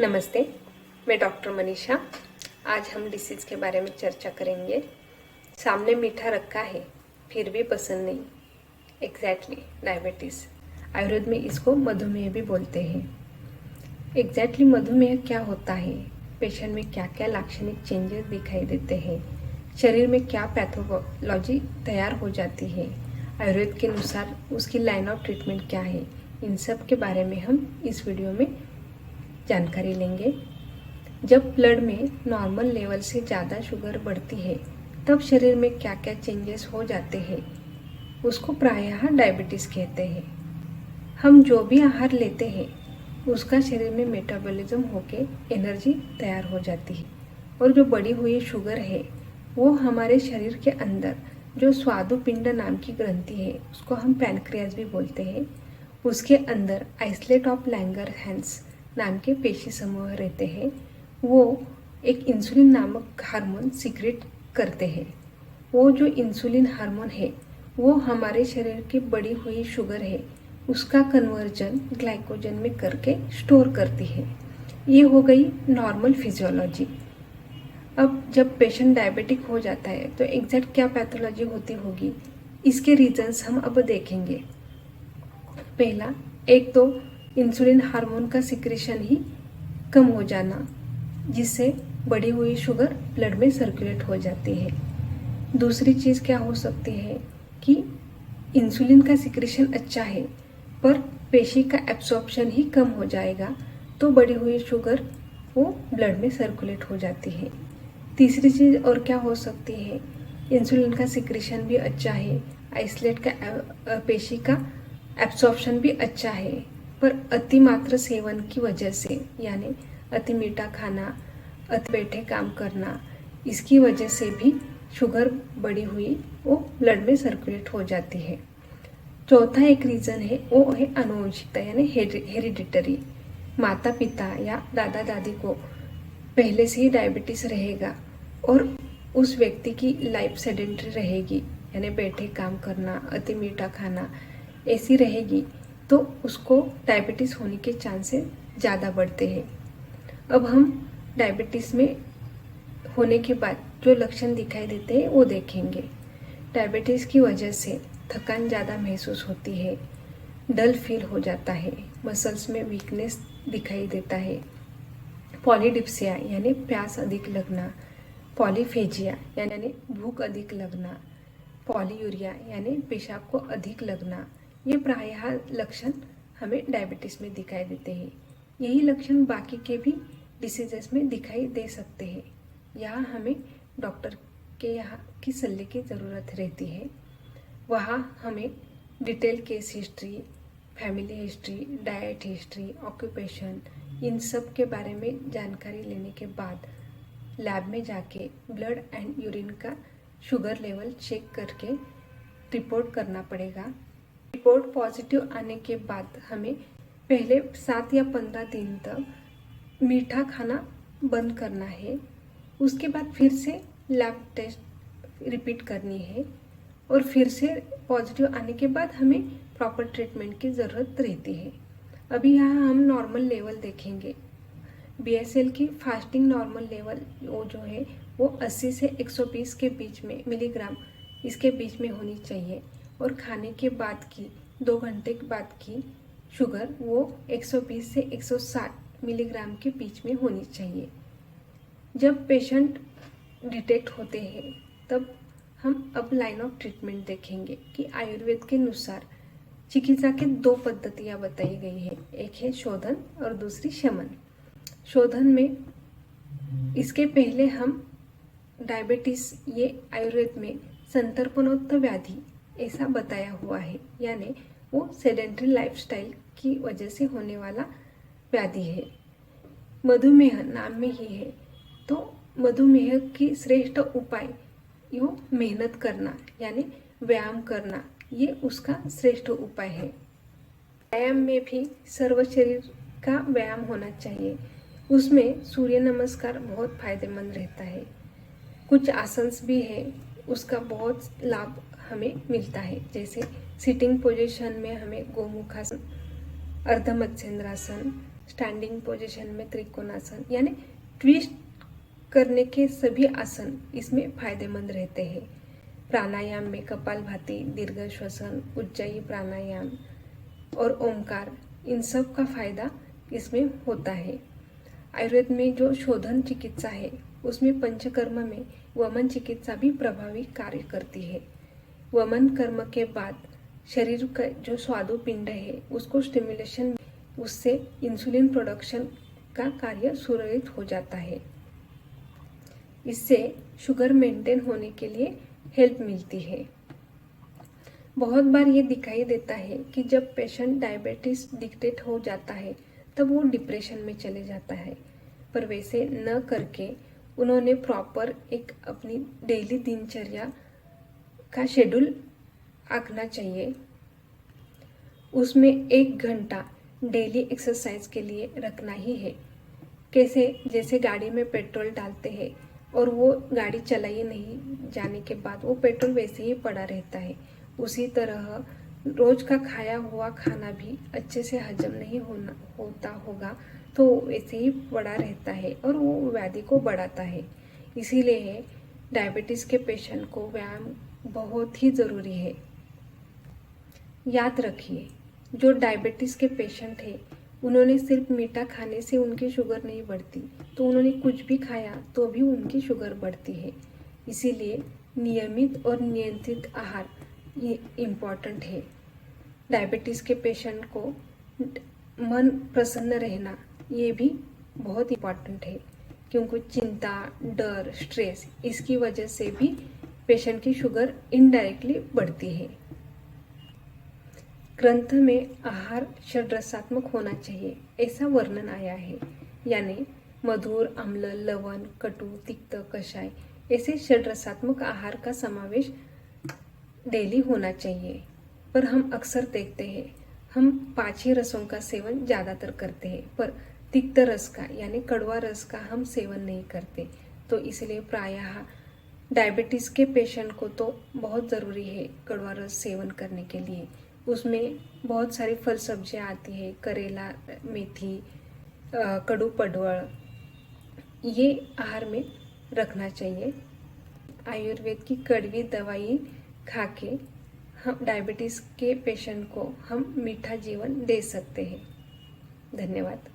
नमस्ते, मैं डॉक्टर मनीषा। आज हम डिसीज़ के बारे में चर्चा करेंगे। सामने मीठा रखा है फिर भी पसंद नहीं, एग्जैक्टली डायबिटीज़। आयुर्वेद में इसको मधुमेह भी बोलते हैं। एग्जैक्टली मधुमेह क्या होता है, पेशेंट में क्या क्या लाक्षणिक चेंजेस दिखाई देते हैं, शरीर में क्या पैथोलॉजी तैयार हो जाती है, आयुर्वेद के अनुसार उसकी लाइन ऑफ ट्रीटमेंट क्या है, इन सब के बारे में हम इस वीडियो में जानकारी लेंगे। जब ब्लड में नॉर्मल लेवल से ज़्यादा शुगर बढ़ती है तब शरीर में क्या क्या चेंजेस हो जाते हैं, उसको प्रायः डायबिटीज़ कहते हैं। हम जो भी आहार लेते हैं उसका शरीर में मेटाबॉलिज्म होके एनर्जी तैयार हो जाती है, और जो बढ़ी हुई शुगर है वो हमारे शरीर के अंदर जो स्वादुपिंड नाम की ग्रंथि है, उसको हम पैनक्रियाज भी बोलते हैं, उसके अंदर आइसलेट ऑफ लैंगरहैंस नाम के पेशी समूह रहते हैं। वो एक इंसुलिन नामक हार्मोन सीक्रेट करते हैं। वो जो इंसुलिन हार्मोन है वो हमारे शरीर की बढ़ी हुई शुगर है उसका कन्वर्जन ग्लाइकोजन में करके स्टोर करती है। ये हो गई नॉर्मल फिजियोलॉजी। अब जब पेशेंट डायबिटिक हो जाता है तो एग्जैक्ट क्या पैथोलॉजी होती होगी, इसके रीजंस हम अब देखेंगे। पहला, एक तो इंसुलिन हार्मोन का सिक्रेशन ही कम हो जाना, जिससे बढ़ी हुई शुगर ब्लड में सर्कुलेट हो जाती है। दूसरी चीज़ क्या हो सकती है कि इंसुलिन का सिक्रेशन अच्छा है पर पेशी का एब्सॉर्प्शन ही कम हो जाएगा, तो बढ़ी हुई शुगर वो ब्लड में सर्कुलेट हो जाती है। तीसरी चीज़ और क्या हो सकती है, इंसुलिन का सिक्रेशन भी अच्छा है, आइसलेट का पेशी का एब्सॉर्प्शन भी अच्छा है, पर अति मात्रा सेवन की वजह से, यानी अति मीठा खाना, अति बैठे काम करना, इसकी वजह से भी शुगर बढ़ी हुई वो ब्लड में सर्कुलेट हो जाती है। चौथा एक रीज़न है वो है आनुवंशिकता, यानी हेरिडिटरी। माता पिता या दादा दादी को पहले से ही डायबिटीज़ रहेगा और उस व्यक्ति की लाइफ सेडेंटरी रहेगी, यानी बैठे काम करना, अति मीठा खाना ऐसी रहेगी, तो उसको डायबिटीज़ होने के चांसेस ज़्यादा बढ़ते हैं। अब हम डायबिटीज़ में होने के बाद जो लक्षण दिखाई देते हैं वो देखेंगे। डायबिटीज़ की वजह से थकान ज़्यादा महसूस होती है, डल फील हो जाता है, मसल्स में वीकनेस दिखाई देता है, पॉलीडिप्सिया यानी प्यास अधिक लगना, पॉलीफेजिया यानी भूख अधिक लगना, पॉलीयूरिया यानी पेशाब को अधिक लगना, ये प्रायः लक्षण हमें डायबिटीज़ में दिखाई देते हैं। यही लक्षण बाकी के भी डिसीजेस में दिखाई दे सकते हैं। यहाँ हमें डॉक्टर के यहाँ की सलाह की ज़रूरत रहती है। वहाँ हमें detail case history, family history, diet history, occupation, इन सब के बारे में जानकारी लेने के बाद लैब में जाके ब्लड एंड यूरिन का शुगर लेवल चेक करके रिपोर्ट करना पड़ेगा। रिपोर्ट पॉजिटिव आने के बाद हमें पहले 7 या 15 दिन तक मीठा खाना बंद करना है। उसके बाद फिर से लैब टेस्ट रिपीट करनी है, और फिर से पॉजिटिव आने के बाद हमें प्रॉपर ट्रीटमेंट की ज़रूरत रहती है। अभी यहाँ हम नॉर्मल लेवल देखेंगे। BSL की फास्टिंग नॉर्मल लेवल वो जो है वो 80 से 120 के बीच में मिलीग्राम इसके बीच में होनी चाहिए, और खाने के बाद की 2 घंटे के बाद की शुगर वो 120 से 160 मिलीग्राम के बीच में होनी चाहिए। जब पेशेंट डिटेक्ट होते हैं तब हम अब लाइन ऑफ ट्रीटमेंट देखेंगे कि आयुर्वेद के अनुसार चिकित्सा के 2 पद्धतियाँ बताई गई है, एक है शोधन और दूसरी शमन। शोधन में इसके पहले हम डायबिटीज़ ये आयुर्वेद में संतर्पणोक्त व्याधि ऐसा बताया हुआ है, यानी वो सेडेंट्री लाइफस्टाइल की वजह से होने वाला व्याधि है। मधुमेह नाम में ही है, तो मधुमेह की श्रेष्ठ उपाय यो मेहनत करना यानी व्यायाम करना, ये उसका श्रेष्ठ उपाय है। व्यायाम में भी सर्व शरीर का व्यायाम होना चाहिए। उसमें सूर्य नमस्कार बहुत फायदेमंद रहता है। कुछ आसन्स भी है, उसका बहुत लाभ हमें मिलता है। जैसे सिटिंग पोजीशन में हमें गोमुखासन, अर्धमत्स्येंद्रासन, स्टैंडिंग पोजीशन में त्रिकोणासन यानी ट्विस्ट करने के सभी आसन इसमें फायदेमंद रहते हैं। प्राणायाम में कपालभाति, दीर्घ श्वसन, उज्जाई प्राणायाम और ओमकार, इन सब का फायदा इसमें होता है। आयुर्वेद में जो शोधन चिकित्सा है उसमें पंचकर्म में वमन चिकित्सा भी प्रभावी कार्य करती है। वमन कर्म के बाद शरीर का जो स्वादुपिंड है उसको स्टिमुलेशन, उससे इंसुलिन प्रोडक्शन का कार्य सुरक्षित हो जाता है। इससे शुगर मेंटेन होने के लिए हेल्प मिलती है। बहुत बार ये दिखाई देता है कि जब पेशेंट डायबिटीज डिक्टेट हो जाता है तब वो डिप्रेशन में चले जाता है, पर वैसे न करके उन्होंने प्रॉपर एक अपनी डेली दिनचर्या का शेड्यूल आंकना चाहिए। उसमें 1 घंटा डेली एक्सरसाइज के लिए रखना ही है। कैसे, जैसे गाड़ी में पेट्रोल डालते हैं और वो गाड़ी चलाई नहीं जाने के बाद वो पेट्रोल वैसे ही पड़ा रहता है, उसी तरह रोज का खाया हुआ खाना भी अच्छे से हजम नहीं होता होगा तो वैसे ही पड़ा रहता है और वो व्याधि को बढ़ाता है। इसीलिए डायबिटीज़ के पेशेंट को व्यायाम बहुत ही ज़रूरी है। याद रखिए, जो डायबिटीज़ के पेशेंट है उन्होंने सिर्फ मीठा खाने से उनकी शुगर नहीं बढ़ती, तो उन्होंने कुछ भी खाया तो भी उनकी शुगर बढ़ती है। इसीलिए नियमित और नियंत्रित आहार ये इम्पॉर्टेंट है। डायबिटीज़ के पेशेंट को मन प्रसन्न रहना ये भी बहुत इम्पॉर्टेंट है, क्योंकि चिंता, डर, स्ट्रेस, इसकी वजह से भी पेशेंट की शुगर इनडायरेक्टली बढ़ती है। ग्रंथ में आहार षड्रसात्मक होना चाहिए ऐसा वर्णन आया है, यानी मधुर, अम्ल, लवण, कटु, तिक्त, कषाय ऐसे षड्रसात्मक आहार का समावेश डेली होना चाहिए। पर हम अक्सर देखते हैं हम 5 ही रसों का सेवन ज़्यादातर करते हैं, पर तिक्त रस का यानी कड़वा रस का हम सेवन नहीं करते। तो इसलिए प्रायः डायबिटीज़ के पेशेंट को तो बहुत ज़रूरी है कड़वा रस सेवन करने के लिए। उसमें बहुत सारी फल सब्जियां आती है, करेला, मेथी, कड़ू पडवल, ये आहार में रखना चाहिए। आयुर्वेद की कड़वी दवाई खा के हम डायबिटीज़ के पेशेंट को हम मीठा जीवन दे सकते हैं। धन्यवाद।